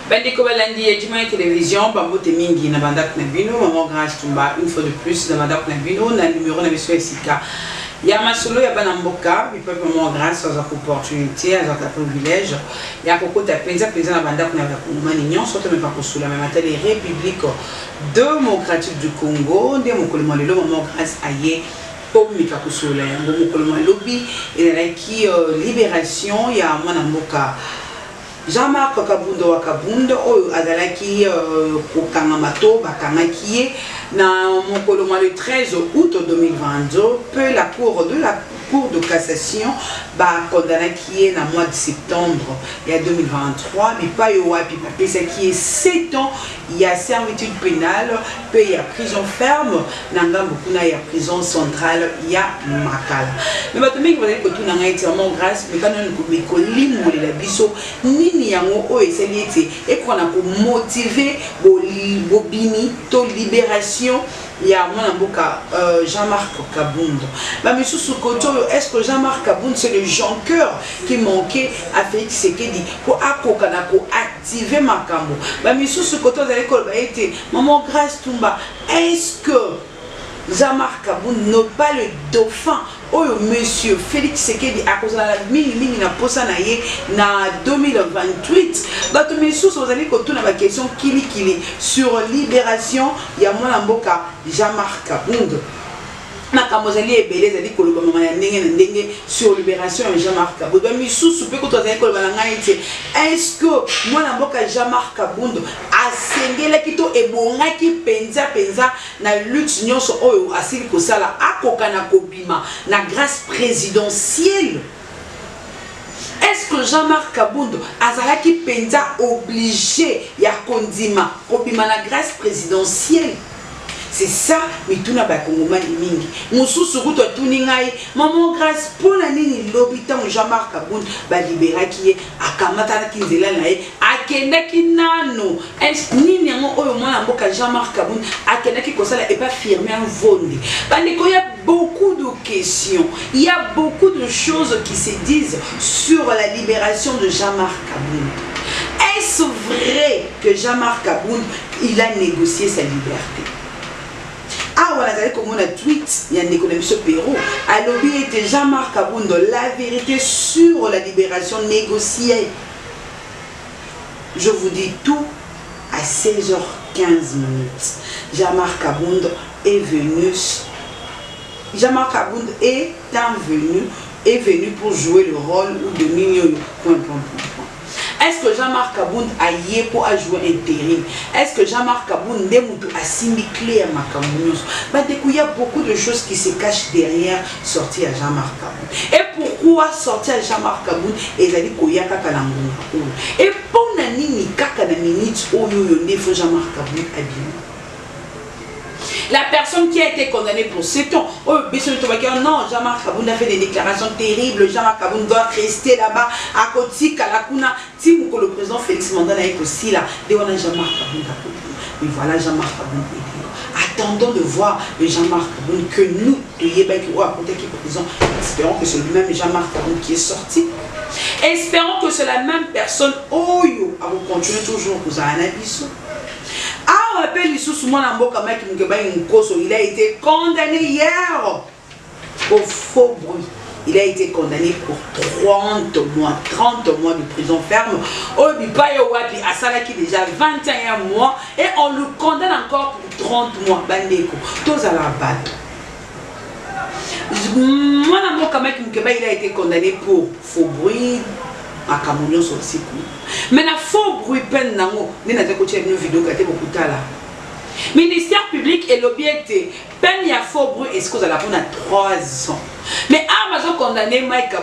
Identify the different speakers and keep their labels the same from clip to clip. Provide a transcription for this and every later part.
Speaker 1: Bandeko balandi ya Jima télévision Bambote mingi na bandak na bino maman Grâce Tumba une fois de plus na bandak na bino na numéro na biso esika ya masolo ya bana mboka bi peuple maman Grâce aux opportunités à un privilège ya kokota penza na bandak na bakongomani nyonso to me pa kosula mais matali République démocratique du Congo nde mokolo lelo maman Grâce aye pour mika kosula yango mokolo lobi elaki libération ya mwana mboka Jean-Marc Kabundo Wakabundo oyo azalaki kokanga mato bakangaki na mokolo le 13 août 2022 peu la cour de cassation condamné qui est dans mois de septembre il y a 2023 mais pas yo wapi ça qui est 7 ans il y a servitude pénale puis il y a prison ferme nanga beaucoup il y a prison centrale il y a Makala mais batomiki vous allez que tout nanga été vraiment grâce mais quand on ko limu la biso nini yango o eseli ete et qu'on a pour motiver bobini to libération il y a mon amboka Jean-Marc Kabundo bah mais sous côté est-ce que Jean-Marc Kabundo c'est le jonqueur qui manquait à Félix Tshisekedi pour activer Makambo bah mais sous côté de l'école bah était maman Grâce Tumba est-ce que Jean-Marc Kabundo n'est pas le dauphin oh monsieur Félix Tshisekedi à cause de la mingi na posa na ye na 2028 bato mesusu vous allez que tout na question kili sur libération ya mwana mboka Jean-Marc Kabundo na kamozali ebele zali koloba mama ya ndenge sur libération ya Jean-Marc Kabundo misusu pe ko tozali koloba na ngai ete est-ce que mwana mboka Jean-Marc Kabundo asengelaki to ebongaki penza na lutte nyonso oyo asili kosala akoka na kobima na grâce présidentielle. Est-ce que Jean-Marc Kabundo azalaki penza obligé ya kondima kobima na grâce présidentielle? C'est ça, mais tout n'a pas Congomani mingi. Moussou kuto tuningai, maman Grâce pour la nini l'hôpital Jean-Marc Kabundo ba libéra qui est akamata na kinzela nae akenda kinano. Est nini yango oyo mwana mboka Jean-Marc Kabundo akenda ki kosala et pas firmer en vondi. Bandeko il y a beaucoup de questions, il y a beaucoup de choses qui se disent sur la libération de Jean-Marc Kabundo. Est-ce vrai que Jean-Marc Kabundo il a négocié sa liberté? Ah voilà, vous avez comme on a tweet, il y a un économiste Pérou. À lobby était Jean-Marc Kabundo, la vérité sur la libération négociée. Je vous dis tout à 16h15. Jean-Marc Kabundo est venu. Jean-Marc Kabundo est venu pour jouer le rôle de Mignon. Est-ce que Jean-Marc Kabundo a yé pour jouer intérim? Est-ce que Jean-Marc Kabundo a signé clair à Makamounos? Il y a beaucoup de choses qui se cachent derrière sortir à Jean-Marc Kabundo. Et pourquoi sortir à Jean-Marc Kabundo et d'aller Koyaka Kalangouna? Et pour Nani Kaka na minute où Jean-Marc Kabundo a bien. La personne qui a été condamnée pour 7 ans, oh, non, Jean-Marc Kabundo a fait des déclarations terribles, Jean-Marc Kabundo doit rester là-bas, à côté, Kalakuna, Timouko, le président Félix Mandela est aussi là, Jean-Marc Kabundo. Mais voilà, Jean-Marc Kabundo est là. Attendons de voir le Jean-Marc Kabundo que nous, espérons que c'est lui-même Jean-Marc Kabundo qui est sorti. Espérons que c'est la même personne, oh, à vous continuer toujours, vous avez un avis. Ah, on appelle les sous-mois en boca, il a été condamné hier au faux bruit. Il a été condamné pour 30 mois de prison ferme. Oh, Bipayowapi a salaki déjà 21 mois et on le condamne encore pour 30 mois. Bandeko, tous à la batte. Il a été condamné pour faux bruit. À Cameroun aussi. Mais la faux bruit peine nango, ni na écouté une vidéo qui a été beaucoup là. Ministère public et l'objectif peine ya faux bruit est-ce que vous allez prendre à 3 ans. Mais Amazon condamné condamné Mike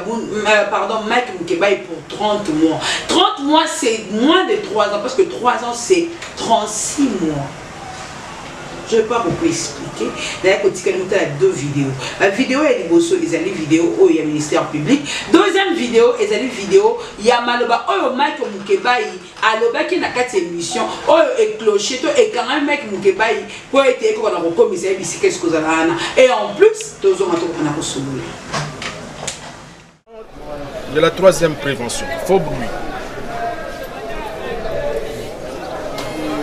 Speaker 1: Moukebaye pour 30 mois. 30 mois, c'est moins de 3 ans, parce que 3 ans, c'est 36 mois. Je ne vais pas beaucoup expliquer. D'ailleurs, quand il y a 2 vidéos. La vidéo est les vidéos où il y a le ministère public. Deuxième vidéo, il y a vidéo, il y a Maloba, oh Mike Moukebaye, Aloba qui n'a qu'à cette émission, oh et clocher, et quand même Mike Moukebaye, pour être comme on a commissaire, qu'est-ce que vous avez. Et en plus, tous on a solo.
Speaker 2: De la 3e prévention, faux bruit.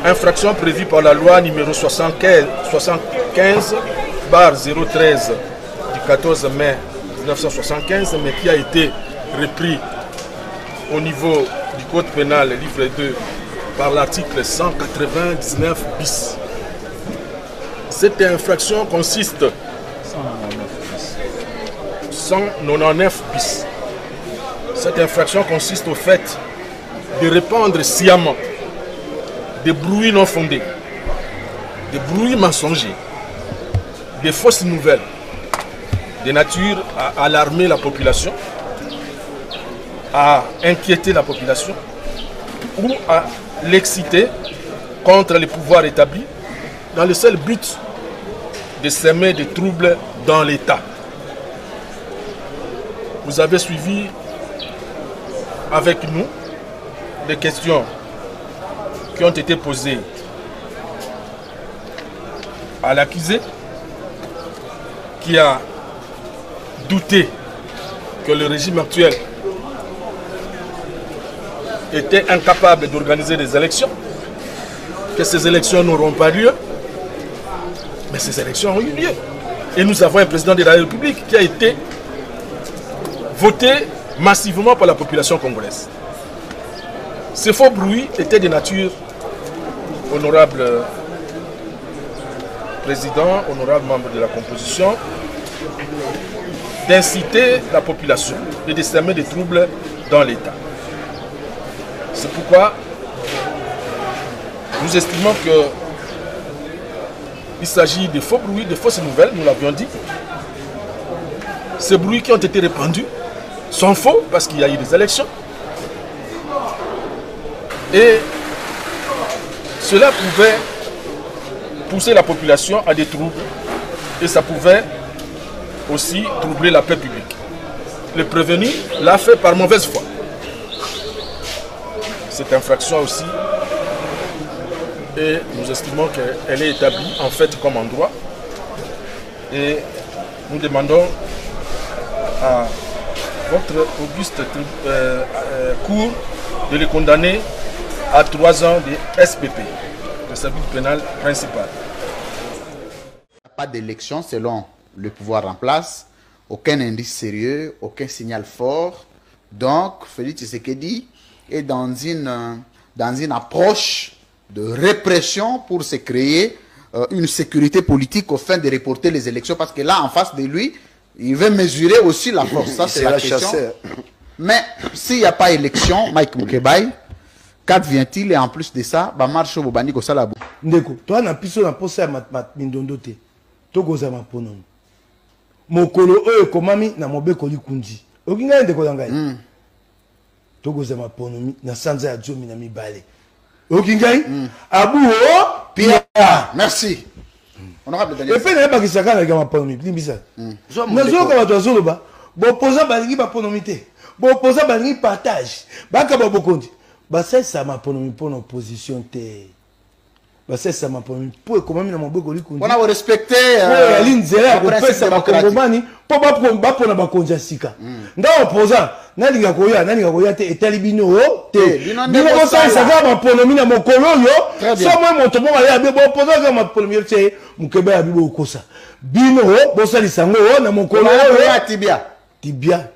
Speaker 2: Infraction prévue par la loi numéro 75/013 du 14 mai 1975, mais qui a été repris au niveau du Code pénal, livre 2, par l'article 199 bis. Cette infraction consiste 199 bis. Cette infraction consiste au fait de répandre sciemment des bruits non fondés, des bruits mensongers, des fausses nouvelles, de nature à alarmer la population, à inquiéter la population ou à l'exciter contre les pouvoirs établis dans le seul but de semer des troubles dans l'État. Vous avez suivi avec nous des questions qui ont été posées à l'accusé, qui a douté que le régime actuel était incapable d'organiser des élections, que ces élections n'auront pas lieu, mais ces élections ont eu lieu. Et nous avons un président de la République qui a été voté massivement par la population congolaise. Ces faux bruits étaient de nature, honorable président, honorable membre de la composition, d'inciter la population et de semer des troubles dans l'État. C'est pourquoi nous estimons qu'il s'agit de faux bruits, de fausses nouvelles, nous l'avions dit. Ces bruits qui ont été répandus sont faux parce qu'il y a eu des élections. Et cela pouvait pousser la population à des troubles et ça pouvait aussi troubler la paix publique. Le prévenu l'a fait par mauvaise foi. Cette infraction aussi, et nous estimons qu'elle est établie en fait comme en droit. Et nous demandons à votre auguste cour de les condamner à 3 ans de SPP, le service pénal principal.
Speaker 3: Il n'y a pas d'élection selon le pouvoir en place, aucun indice sérieux, aucun signal fort. Donc, Félix Tshisekedi est dans une approche de répression pour se créer une sécurité politique au fin de reporter les élections. Parce que là, en face de lui, il veut mesurer aussi la force. Ça, c'est la question. Mais s'il n'y a pas élection, Mike Moukebaye, qu'advient-il? Et en plus de ça, bah marche au Bobani ko sala.
Speaker 4: Ndeko, toi na piso na posa mat mindondo te. To goza mapono. Mokolo oyo komami na mobeko likundi. Okinga ndeko langai. To goza mapono na sanza ya jomi na mibale. Okingai? Abu o Pia.
Speaker 3: Merci. Honorable Daniel.
Speaker 4: Et puis na ba kisaka na mapono limbisa. Na zoka ba tozolo ba. Bo posa balingi mapono te. Bo posa balingi partage. Baka ba bokondi. Bah c'est ça ma pour opposition te. Bah c'est ça ma pour comment na mobeko likundi.
Speaker 3: On a respecté
Speaker 4: la ligne zéro pour pesa ba kongomani po ba na ba konja sika. Nda opposant nalinga koya te etalibino te. Bino ko ça va ma ponomi na mokolo yo. So moi moto mo ya be bo opposant ka ma ponomi te Moukebaye ya bibo kosa. Bino bo sali sango na mokolo yo tibia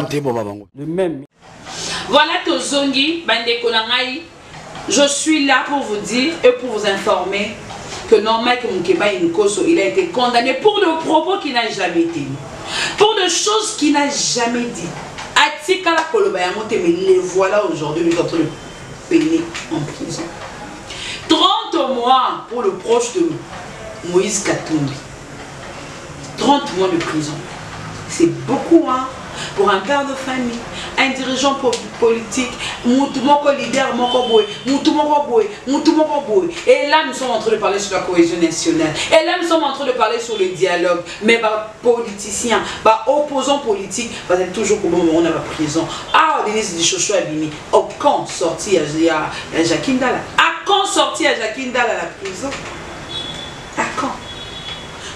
Speaker 4: mtebo babango.
Speaker 5: Le même.
Speaker 1: Voilà Tozongi, Bandeko Nangai. Je suis là pour vous dire et pour vous informer que non, Mike Moukebaye Nkoso, il a été condamné pour des propos qu'il n'a jamais dit, pour des choses qu'il n'a jamais dit. Atika la Kolobayamote, mais les voilà aujourd'hui, nous sommes en train de peiner en prison. 30 mois pour le proche de Moïse Katumbi. 30 mois de prison. C'est beaucoup, hein. Pour un père de famille, un dirigeant politique, mon leader, et là nous sommes en train de parler sur la cohésion nationale, et là nous sommes en train de parler sur le dialogue, mais politiciens, opposants politiques, parce que toujours au moment où on a la prison, Denise Dichocho a bini, quand sorti à Jacqueline Dalla, quand sorti à Jacqueline Dalla à la prison, à quand?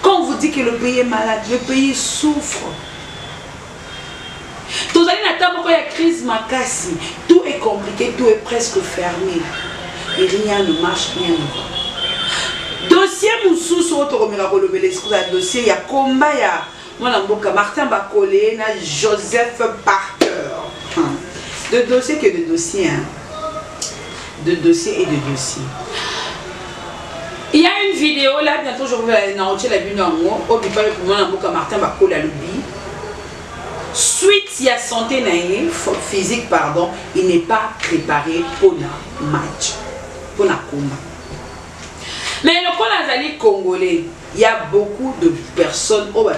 Speaker 1: Quand on vous dit que le pays est malade, le pays souffre. Tous les quand il y a crise makasi, tout est compliqué, tout est presque fermé. Et rien ne marche, rien ne va. Dossier Moussou sur votre dossier, il y a combat, il y a Martin Bacolé, Joseph Parker. De dossiers que de dossiers. Hein. De dossiers et de dossiers. Il y a une vidéo là, bientôt je vais aller dans la vidéo au Martin Bacolé à l'oubli. Suite il y a santé physique, pardon, il n'est pas préparé pour le match, pour le combat. Mais le Azali congolais, il y a beaucoup de personnes qui vont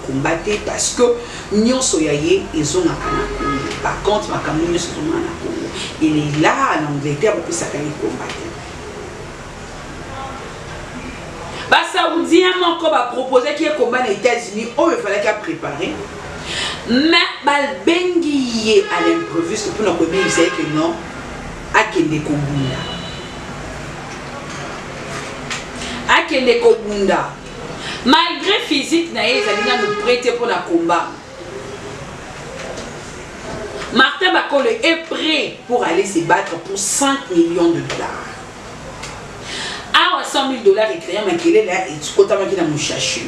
Speaker 1: combattre parce que nous sommes ils ont un par contre, il est là en Angleterre pour combattre. Les Saoudiens ont proposé qu'il y ait un combat aux États-Unis, il fallait qu'il préparer. Mais Balbengi à l'improviste pour nous dire que non, Akende Kobunda. Akende Kobunda. Malgré physique, ils nous prêter pour le combat. Martin Bacolé est prêt pour aller se battre pour 5 millions de dollars. À 100 000 dollars, il crée un maquillé là et tu comptes avec la mouchache.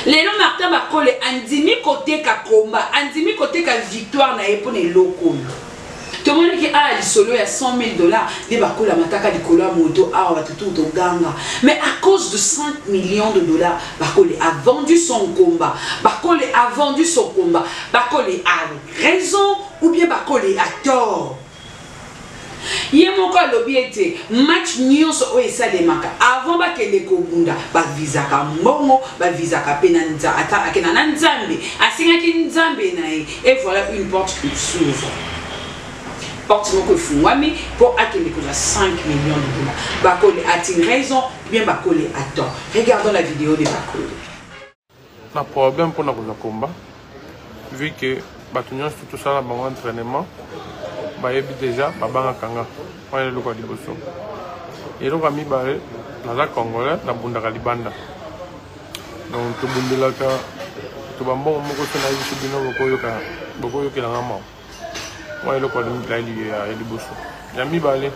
Speaker 1: Les noms Martin Bacolé, andimi côté ka combat, andimi côté ka victoire na épone loko. Tout le monde qui a le solo à 100 000 dollars, les Bacola mataka di kola moto, tout au ganga. Mais à cause de 5 millions de dollars, Bacolé a vendu son combat. Bacolé a vendu son combat. Bacolé a raison ou bien Bacolé a tort. Il y a mon cas lobby était match news au Salemaka avant bakende kobunda ba visa ka mbongo ba visa ka penanza ata akena nzambe asinga ki nzambe nae et voilà une porte qui s'ouvre. Porte moko fungwami pour akende ko 5 millions de dollars. Bacolé a-t-il raison bien Bacolé a tort. Regardons la vidéo de Bacolé.
Speaker 5: Na problème pour na combat vu que batunyo tout ça là bon entraînement. Bayebi déjà babanga kanga wana loko liboso eloko mibale naza congolais na bundaka libanda donc tobundelaka tobambongo moko so na biso bino bokoyokelanga mao wana eloko ya liboso ya mibale.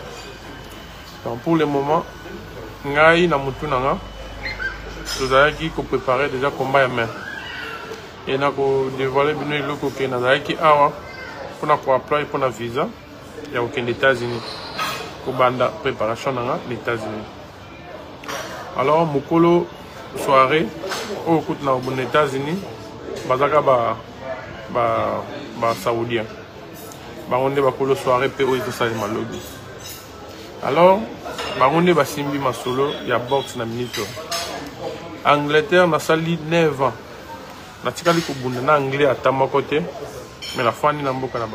Speaker 5: Donc pour le moment ngai na mutu nanga tozalaki kopréparer déjà combat ya main et na kodévoiler bino eloko ke nazalaki awa pour apply pour la visa, il n'y a aucun États-Unis. Pour la préparation dans les États-Unis. Alors, Mokolo soirée, au coût dans les États-Unis, Bazaka Saoudien. On est Mokolo soirée, PO et tout ça, lobby. Alors, on est Simbi Masolo, il y a boxe dans le minute. Angleterre, na sali 9 ans. Na tikali ko bunda anglais à Tamakote. Mais la fois, n'a pas de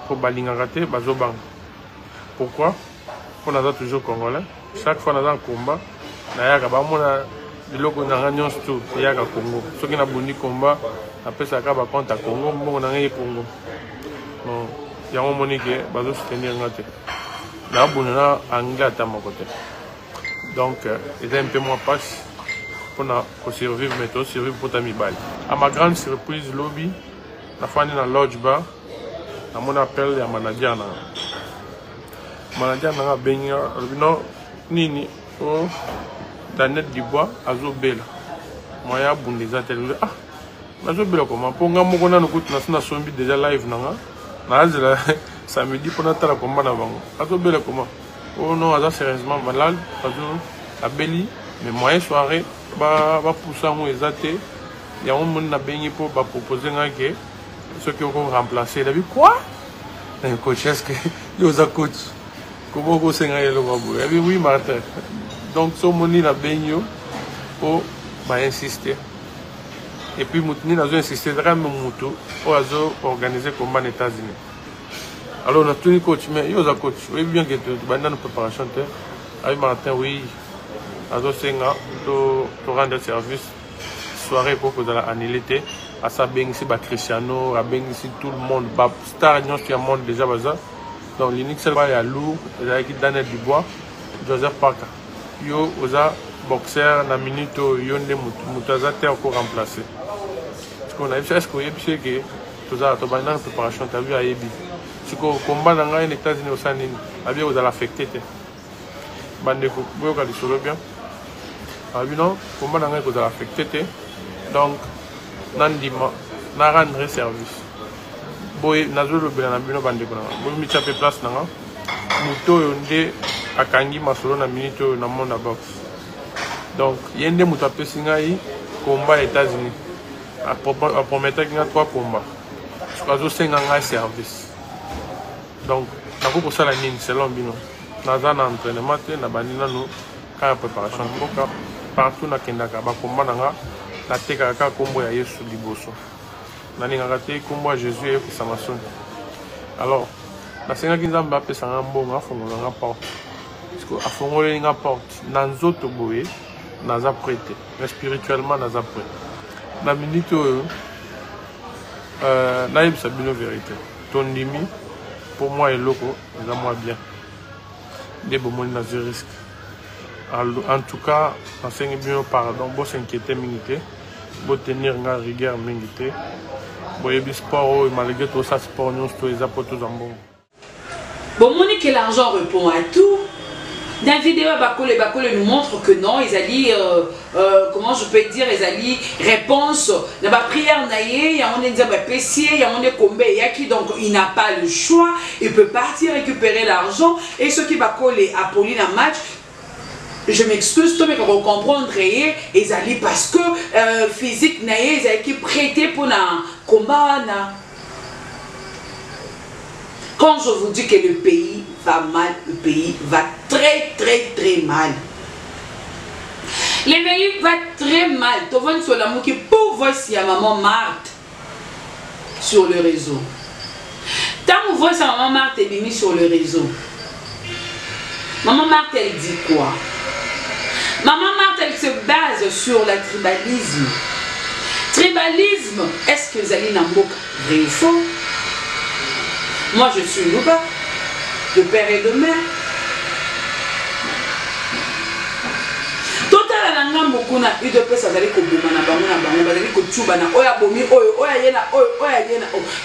Speaker 5: pour balingaraté, bazobang. Pourquoi? On a toujours congolais. Chaque fois, on a un combat. On a des locaux qui ont tout. Il y a un Congo. Ceux qui ont un combat, après ça, on a un compte à Congo. On a un Congo. Il y a un moment qui est bazo soutenir un côté. Là, on a un anglais à mon côté. Donc, il est un peu moins passe pour survivre, mais aussi survivre pour ta mibale. À ma grande surprise, lobby. La fois dans la lodge bar, à mon appel à manager n'a béni non nini oh Daniel Dubois azobela moi ya bundeza télé ah azobela comment pour nga moko na nous na sombi déjà live nanga na azela samedi pour notre combat na bango azobela comment oh non aza sérieusement malade azo abeli mais moyen soirée ba pousser mo ezate ya on mon na béni pour ba proposer nga que ceux qui ont remplacé, il a vu quoi? Un coach, est-ce que il y a un coach? Comment vous savez le robot? Il a vu oui, Martin. Donc, son moni la baigno pour insister. Et puis Moutini n'a pas insisté dans même Moutou pour organiser combat aux États-Unis. Alors on a tout coach, mais il y a un coach. Oui, bien que tu vas dans la préparation, avec Martin, oui, à Dosenga, tu rendre service, soirée pour que tu aies annulé. À ça, bien ici, Cristiano, à bien ici, tout le monde, Star, qui a monde déjà. Donc l'unique seul il y a Lou, il y a Daniel Dubois, Joseph Parker. Yo, oza boxeur, na minute, yo ne moutaza terre pour remplacer. Parce qu'on a vu, est-ce qu'on a vu que tu as une préparation, tu as vu à Ebi. Si le combat dans les États-Unis, vous avez affecté. Bandeko, vous avez dit bien. Non, le combat dans les États-Unis, vous avez affecté. Donc, Nandima, na rendre service. Boy, Nazolo Benabino Bandeko, vous avez mis place dans Mouto Yonde, Akangi Masolo, na minute, na monde à boxe. Donc, il y a des moutapes singaï, combat aux États-Unis. À promettre qu'il y a 3 combats. Je crois que c'est un service. Donc, pour ça, c'est long. Nous avons un entraînement, nous avons une préparation. Partout dans le Kenya, nous avons un combat à Yesu Liboso. Nous avons un combat à Jésus et à Samason. Alors, nous avons un combat à Sangambo, nous avons une porte. Parce que nous avons une porte. Nous avons prêté. Mais spirituellement, nous avons prêté. Dans la minute, nous avons une vérité. Ton demi. Pour moi, et loco, c'est moi bien. Des bons moyens de risque. En tout cas, enseigne bien pardon, bon s'inquiéter minité, bon tenir une rigueur minité, bon y a sport malgré tout ça sport nous tous les apôtres en bon.
Speaker 1: Bon, Monique, que l'argent répond à tout. Dans la vidéo, Bakole nous montre que non, ils allaient, comment je peux dire, ils allaient réponse, dans la prière, il y a un pécier, il y a un combat, donc il n'a pas le choix, il peut partir récupérer l'argent, et ce qui Bakole a poli dans le match, je m'excuse, mais pour comprendre, ils allaient parce que physique, ils allaient prêter pour un combat. Quand je vous dis que le pays va mal, le pays va très mal. Le pays va très mal. Tu vois sur l'amour qui pour voir si à maman Marthe sur le réseau. Tant que vous voyez sa maman Marthe est mis sur le réseau. Maman Marthe elle dit quoi? Maman Marthe elle se base sur le tribalisme. Tribalisme, est-ce que vous allez dans le vrai ou faux? Moi, je suis Louba, de père et de mère. Total la ngam beaucoup na eu de pesa zali ko boma na bango bazali ko tchuba na oya bomi oya yena.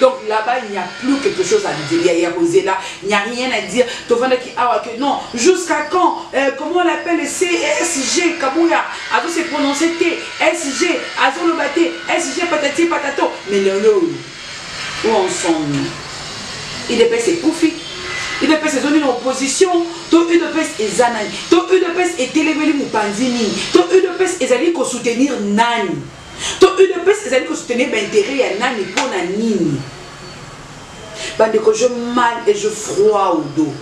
Speaker 1: Donc là-bas il n'y a plus quelque chose à dire, il n'y a rien à dire. To vanda ki awa que non, jusqu'à quand comment on l'appelle le CSG Kabouya, a se prononcer T, SG, Azolo Baté, SG patati patato, mais le où ensemble. Il dépêche ses profits, il dépêche ses zones d'opposition, tout il dépêche ses anaïs, tout il dépêche ses télévélis moupanzini, tout il dépêche ses alliés pour soutenir Nani, tout il dépêche ses alliés pour soutenir l'intérêt à Nani pour Nani. Bande que je mal et je froid au dos.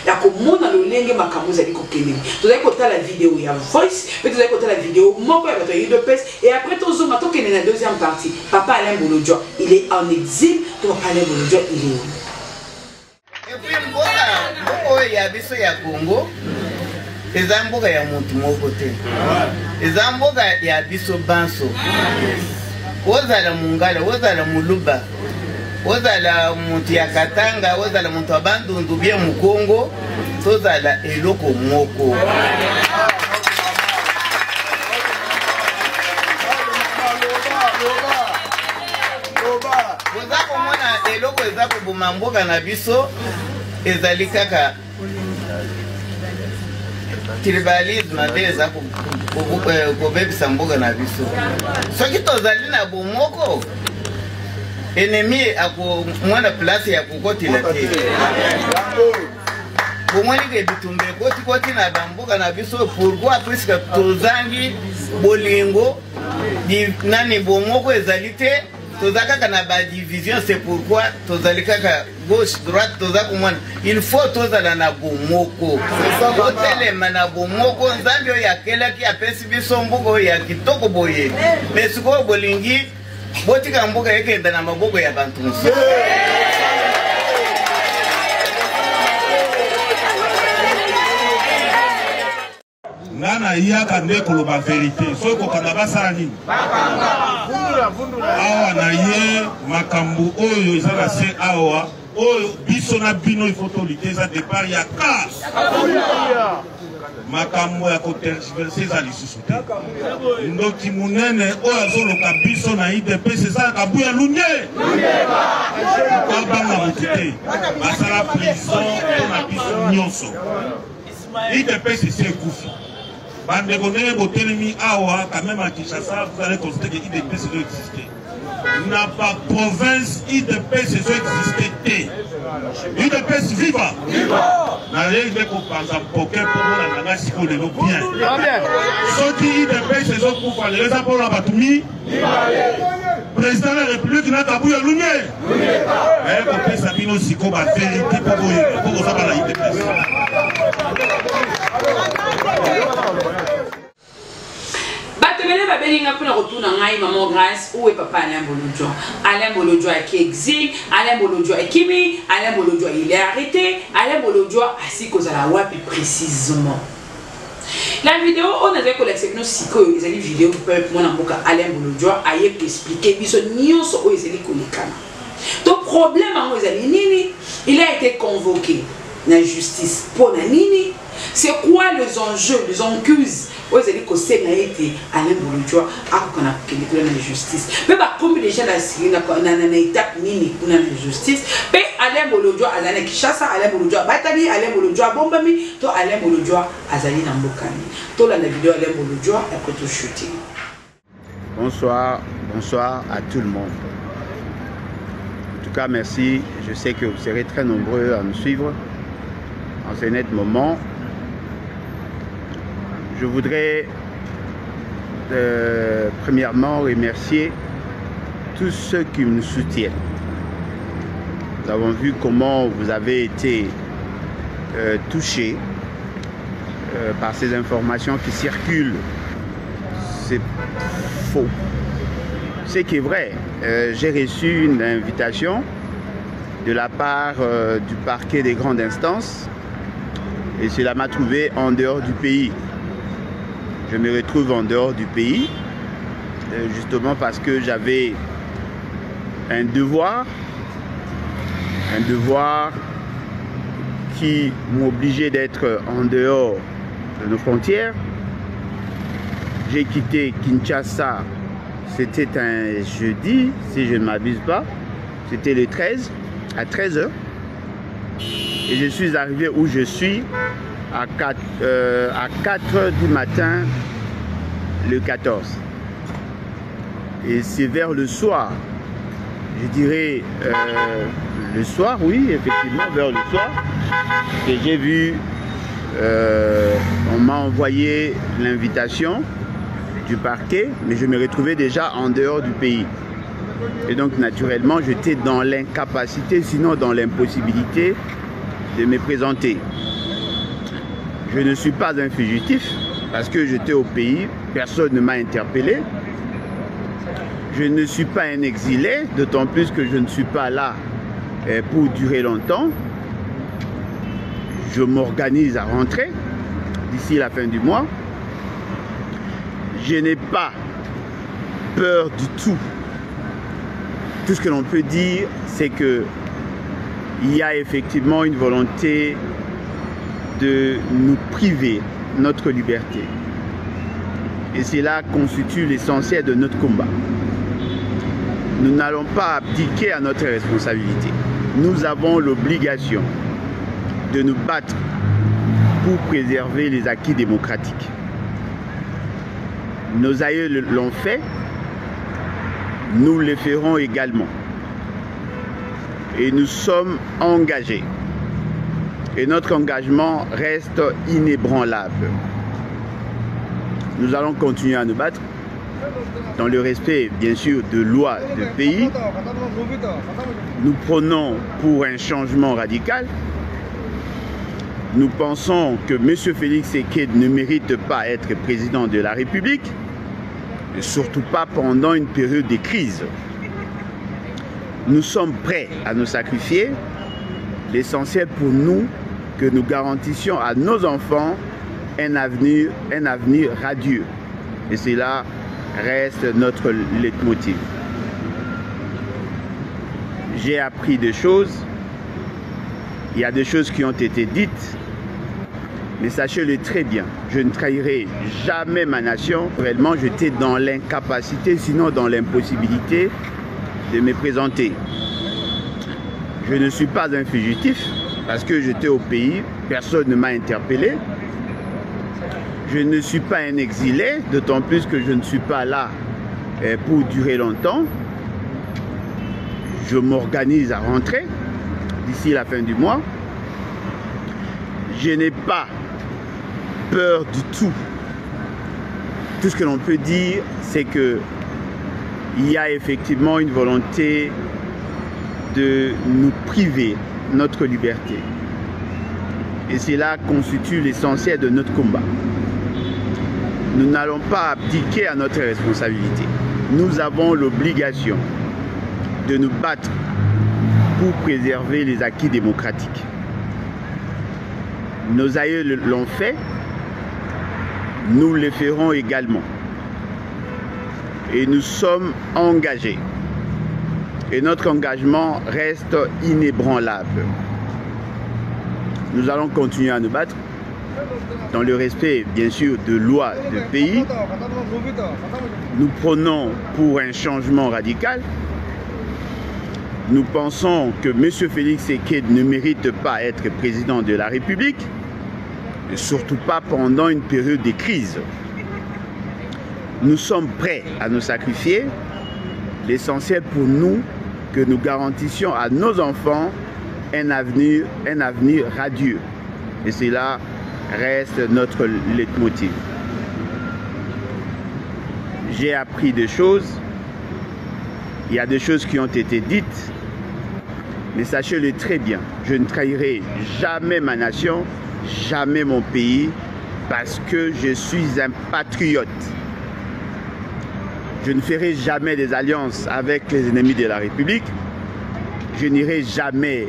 Speaker 1: La commune dans le lingue makamuza dit kokene. Tu as écouté la vidéo il y a voice, mais tu as écouté la vidéo moko ya bato de pes et après ton zoom ato kene na deuxième partie. Papa Alain Bolodjo, il est en exil, toi Alain Bolodjo il est où?
Speaker 6: Et puis mboka ya biso ya Congo. Eza mboka ya mutu moko te. Eza mboka ya biso banso. Ozala mungala, ozala muluba. Ozala mutu ya Katanga, ozala mutu ya Bandundu bien mu Congo, tozala eloko moko. Oza komona eloko eza koboma mboka na biso ezali kaka tribalisme nde eza kobebisa mboka na biso. Soki tozali na bomoko ennemi ako mwana place ya kokotila te. Bomoni ke bitumbe koti na bamboka na biso pourquoi puisque tozangi bolingo di nani bomoko ezali te toza kaka na ba division. C'est pourquoi toza kaka gauche droite toza kumwana. Il faut tozala na bomoko. Totelema na bomoko nzambe oyo akelaki apesi biso mbuka oyo ya kitoko boye. Mais sikoyo bolingi botika mbuka ekenda na maboko ya bantu mosusu.
Speaker 7: Nana yaka nde koloba vérité soki kokanda basala nini awa na ye makambo oyo eza na se awa oyo biso na bino il faut tolite eza départ ya ka makambo ya kotergiverse eza lisusu te ndoki monene oyo azoloka biso na IDPS ezalaka buya lunye babanga motu te basala prison mpona biso nyonso IDPS esi ekufi bandeko ndenge botelemi awa quand même à Kinshasa vous allez constater que IDPS doit exister na pas province IDPS doit exister te IDPS viva na lenge kopanza poke mpona nanga siko lelo bien soki IDPS ezokufa lelo eza mpona bato président de la République na kabuya lunye kopesa bino siko bavérité mpo boyeba mpo kozaba na IDPS.
Speaker 1: Batemele babelinga pour retourner ngai maman Grâce où est papa Alain Bolodjo qui exil, Alain Bolodjo Kimi, Alain Bolodjo il est arrêté, Alain Bolodjo assis cause à la wapi précisément. La vidéo on a dit que l'explique nous siko les vidéo peuple mon amboka Alain Bolodjo a yé expliquer biso nyonso o ezeli kolekana. Donc problème en ezali nini, il a été convoqué na justice pour na nini. C'est quoi les enjeux, les enquêtes? Vous avez dit que c'est Alain Bolodjo a la justice. Mais comme les gens dans étape nini pour la justice, mais Alain Bolodjo a la Kinshasa, Alain Bolodjo a Batali, Alain Bolodjo a Bombami, to Alain Bolodjo a Zali Nambokani. To la vidéo Alain Bolodjo après tout shooting.
Speaker 3: Bonsoir, bonsoir à tout le monde. En tout cas, merci. Je sais que vous serez très nombreux à me suivre en ce net moment. Je voudrais premièrement remercier tous ceux qui nous soutiennent. Nous avons vu comment vous avez été touchés par ces informations qui circulent. C'est faux. Ce qui est vrai, j'ai reçu une invitation de la part du parquet des grandes instances et cela m'a trouvé en dehors du pays. Je me retrouve en dehors du pays, justement parce que j'avais un devoir qui m'obligeait d'être en dehors de nos frontières. J'ai quitté Kinshasa, c'était un jeudi, si je ne m'abuse pas, c'était le 13, à 13h. Et je suis arrivé où je suis à 4h du matin le 14. Et c'est vers le soir, je dirais le soir, oui, effectivement, vers le soir, que j'ai vu, on m'a envoyé l'invitation du parquet, mais je me retrouvais déjà en dehors du pays. Et donc, naturellement, j'étais dans l'incapacité, sinon dans l'impossibilité de me présenter. Je ne suis pas un fugitif parce que j'étais au pays, personne ne m'a interpellé. Je ne suis pas un exilé, d'autant plus que je ne suis pas là pour durer longtemps. Je m'organise à rentrer d'ici la fin du mois. Je n'ai pas peur du tout. Tout ce que l'on peut dire, c'est qu'il y a effectivement une volonté de nous priver de notre liberté. Et cela constitue l'essentiel de notre combat. Nous n'allons pas abdiquer à notre responsabilité. Nous avons l'obligation de nous battre pour préserver les acquis démocratiques. Nos aïeux l'ont fait, nous le ferons également. Et nous sommes engagés. Et notre engagement reste inébranlable. Nous allons continuer à nous battre
Speaker 8: dans le respect bien sûr de lois de pays. Nous prenons pour un changement radical. Nous pensons que M. Félix Tshisekedi ne mérite pas être président de la République, et surtout pas pendant une période de crise. Nous sommes prêts à nous sacrifier. L'essentiel pour nous, que nous garantissions à nos enfants un avenir radieux. Et cela reste notre leitmotiv. J'ai appris des choses. Il y a des choses qui ont été dites. Mais sachez-le très bien, je ne trahirai jamais ma nation. Réellement, j'étais dans l'incapacité, sinon dans l'impossibilité de me présenter. Je ne suis pas un fugitif parce que j'étais au pays, personne ne m'a interpellé. Je ne suis pas un exilé, d'autant plus que je ne suis pas là pour durer longtemps. Je m'organise à rentrer d'ici la fin du mois. Je n'ai pas peur du tout. Tout ce que l'on peut dire, c'est que il y a effectivement une volonté de nous priver notre liberté. Et cela constitue l'essentiel de notre combat. Nous n'allons pas abdiquer à notre responsabilité. Nous avons l'obligation de nous battre pour préserver les acquis démocratiques. Nos aïeux l'ont fait, nous le ferons également. Et nous sommes engagés. Et notre engagement reste inébranlable. Nous allons continuer à nous battre dans le respect, bien sûr, de lois de pays. Nous prenons pour un changement radical. Nous pensons que M. Félix Tshisekedi ne mérite pas être président de la République, et surtout pas pendant une période de crise. Nous sommes prêts à nous sacrifier. L'essentiel pour nous, que nous garantissions à nos enfants un avenir radieux. Et cela reste notre leitmotiv. J'ai appris des choses. Il y a des choses qui ont été dites. Mais sachez-le très bien, je ne trahirai jamais ma nation, jamais mon pays, parce que je suis un patriote. Je ne ferai jamais des alliances avec les ennemis de la République. Je n'irai jamais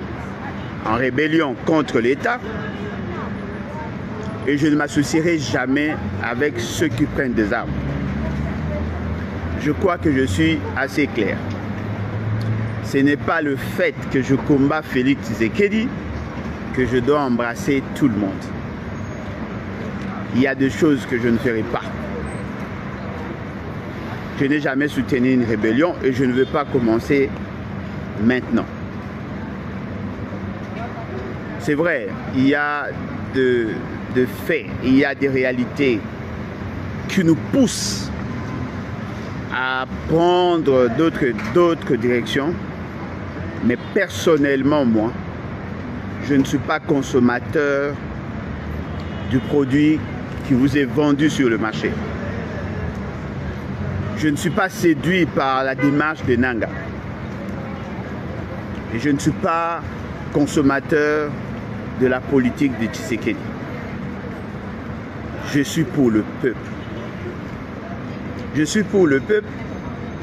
Speaker 8: en rébellion contre l'État. Et je ne m'associerai jamais avec ceux qui prennent des armes. Je crois que je suis assez clair. Ce n'est pas le fait que je combats Félix Tshisekedi que je dois embrasser tout le monde. Il y a des choses que je ne ferai pas. Je n'ai jamais soutenu une rébellion et je ne veux pas commencer maintenant. C'est vrai, il y a de faits, il y a des réalités qui nous poussent à prendre d'autres directions. Mais personnellement, moi, je ne suis pas consommateur du produit qui vous est vendu sur le marché. Je ne suis pas séduit par la démarche de Nanga. Et je ne suis pas consommateur de la politique de Tshisekedi. Je suis pour le peuple. Je suis pour le peuple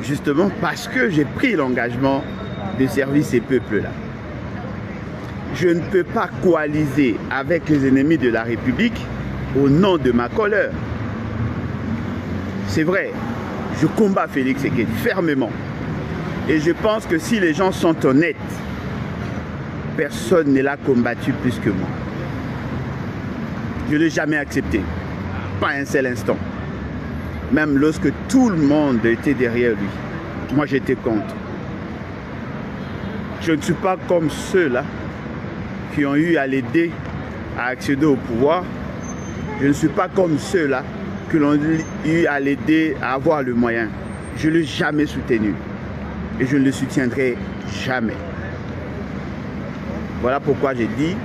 Speaker 8: justement parce que j'ai pris l'engagement de servir ces peuples-là. Je ne peux pas coaliser avec les ennemis de la République au nom de ma couleur. C'est vrai, je combats Félix Tshisekedi fermement. Et je pense que si les gens sont honnêtes, personne ne l'a combattu plus que moi. Je ne l'ai jamais accepté, pas un seul instant. Même lorsque tout le monde était derrière lui, moi j'étais contre. Je ne suis pas comme ceux-là qui ont eu à l'aider à accéder au pouvoir. Je ne suis pas comme ceux-là qui l'ont eu à l'aider à avoir le moyen. Je ne l'ai jamais soutenu et je ne le soutiendrai jamais. Voilà pourquoi j'ai dit,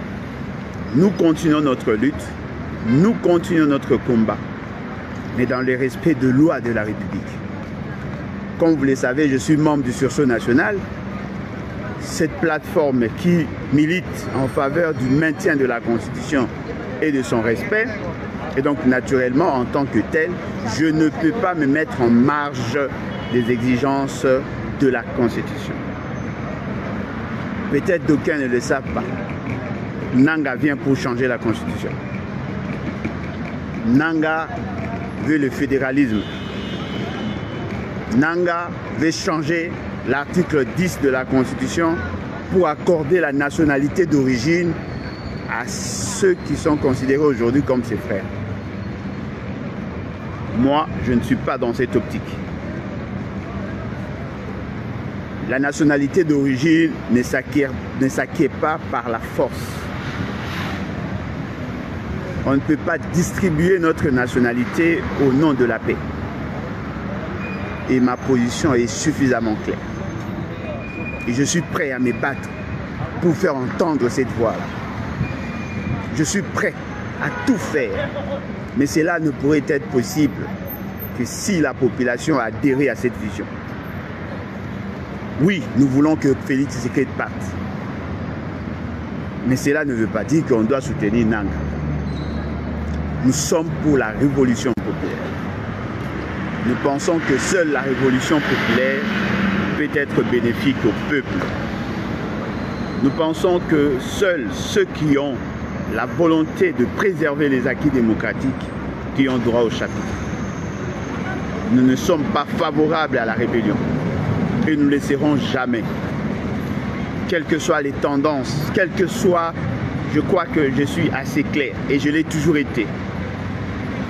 Speaker 8: nous continuons notre lutte, nous continuons notre combat, mais dans le respect de loi de la République. Comme vous le savez, je suis membre du Sursaut national. Cette plateforme qui milite en faveur du maintien de la Constitution et de son respect. Et donc, naturellement, en tant que tel, je ne peux pas me mettre en marge des exigences de la Constitution. Peut-être d'aucuns ne le savent pas. Nanga vient pour changer la Constitution. Nanga veut le fédéralisme. Nanga veut changer l'article 10 de la Constitution pour accorder la nationalité d'origine à ceux qui sont considérés aujourd'hui comme ses frères. Moi, je ne suis pas dans cette optique. La nationalité d'origine ne s'acquiert pas par la force. On ne peut pas distribuer notre nationalité au nom de la paix. Et ma position est suffisamment claire. Et je suis prêt à me battre pour faire entendre cette voix-là. Je suis prêt à tout faire. Mais cela ne pourrait être possible que si la population adhérait à cette vision. Oui, nous voulons que Félix Tshisekedi parte. Mais cela ne veut pas dire qu'on doit soutenir Nanga. Nous sommes pour la révolution populaire. Nous pensons que seule la révolution populaire peut être bénéfique au peuple. Nous pensons que seuls ceux qui ont la volonté de préserver les acquis démocratiques qui ont droit au chapitre. Nous ne sommes pas favorables à la rébellion et nous ne le serons jamais. Quelles que soient les tendances, quelles que soient, je crois que je suis assez clair et je l'ai toujours été.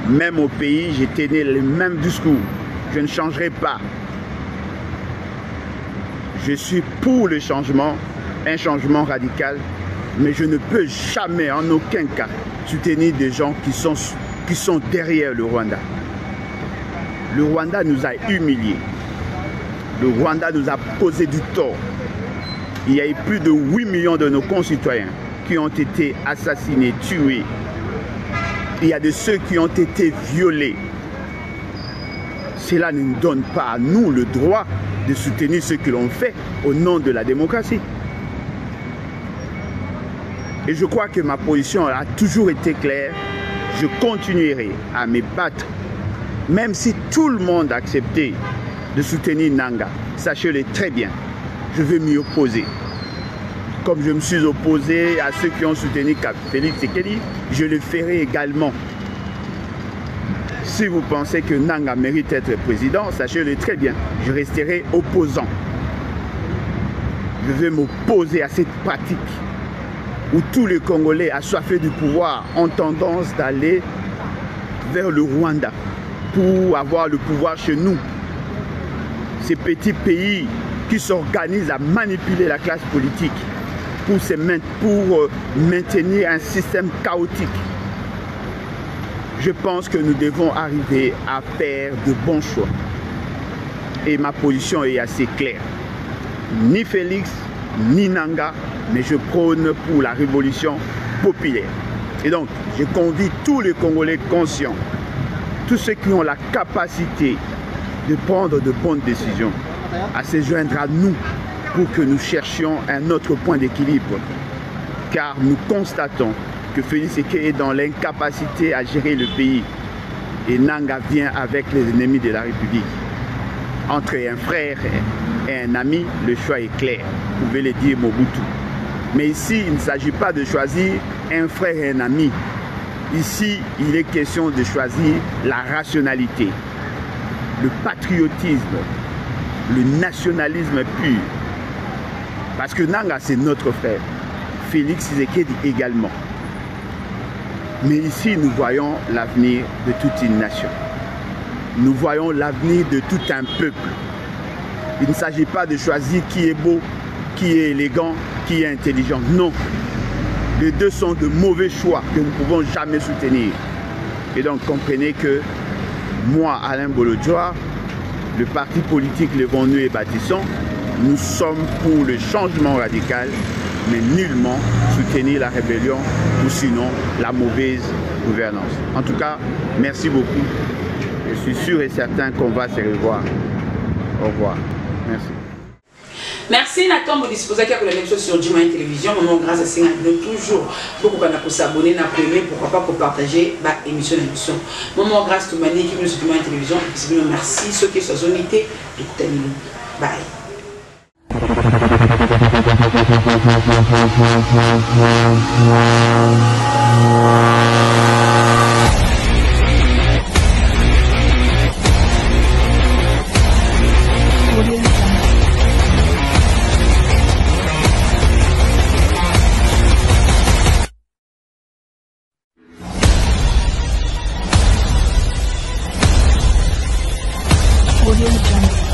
Speaker 8: Même au pays, j'ai tenu le même discours. Je ne changerai pas. Je suis pour le changement, un changement radical, mais je ne peux jamais, en aucun cas, soutenir des gens qui sont derrière le Rwanda. Le Rwanda nous a humiliés. Le Rwanda nous a causé du tort. Il y a eu plus de 8 millions de nos concitoyens qui ont été assassinés, tués. Il y a de ceux qui ont été violés. Cela ne nous donne pas à nous le droit de soutenir ceux qui l'ont fait au nom de la démocratie. Et je crois que ma position a toujours été claire. Je continuerai à me battre, même si tout le monde a accepté de soutenir Nanga. Sachez-le très bien, je vais m'y opposer. Comme je me suis opposé à ceux qui ont soutenu Félix Tshisekedi, je le ferai également. Si vous pensez que Nanga mérite d'être président, sachez-le très bien, je resterai opposant. Je vais m'opposer à cette pratique où tous les Congolais assoiffés du pouvoir ont tendance d'aller vers le Rwanda pour avoir le pouvoir chez nous. Ces petits pays qui s'organisent à manipuler la classe politique pour maintenir un système chaotique. Je pense que nous devons arriver à faire de bons choix. Et ma position est assez claire. Ni Félix, ni Nanga, mais je prône pour la révolution populaire. Et donc, je convie tous les Congolais conscients, tous ceux qui ont la capacité de prendre de bonnes décisions, à se joindre à nous pour que nous cherchions un autre point d'équilibre. Car nous constatons que Félix Tshisekedi est dans l'incapacité à gérer le pays et Nanga vient avec les ennemis de la République. Entre un frère et un ami, le choix est clair. Vous pouvez le dire Mobutu. Mais ici, il ne s'agit pas de choisir un frère et un ami. Ici, il est question de choisir la rationalité, le patriotisme, le nationalisme pur. Parce que Nanga, c'est notre frère. Félix Tshisekedi également. Mais ici, nous voyons l'avenir de toute une nation. Nous voyons l'avenir de tout un peuple. Il ne s'agit pas de choisir qui est beau, qui est élégant, qui est intelligent. Non. Les deux sont de mauvais choix que nous ne pouvons jamais soutenir. Et donc, comprenez que moi, Alain Bolodjoa, le parti politique Les Bons Nus et Bâtissons, nous sommes pour le changement radical, mais nullement soutenir la rébellion ou sinon la mauvaise gouvernance. En tout cas, merci beaucoup. Je suis sûr et certain qu'on va se revoir. Au revoir. Merci.
Speaker 1: Merci Nathan pour disposer à la même chose sur Jima Télévision. Maman, grâce à Sénat, toujours beaucoup pour s'abonner, n'appeler, pourquoi pas pour partager l'émission. Maman, grâce à tout manier qui nous sur Jima Télévision. Merci ceux qui sont unités. Bye.
Speaker 9: Audio Jungle.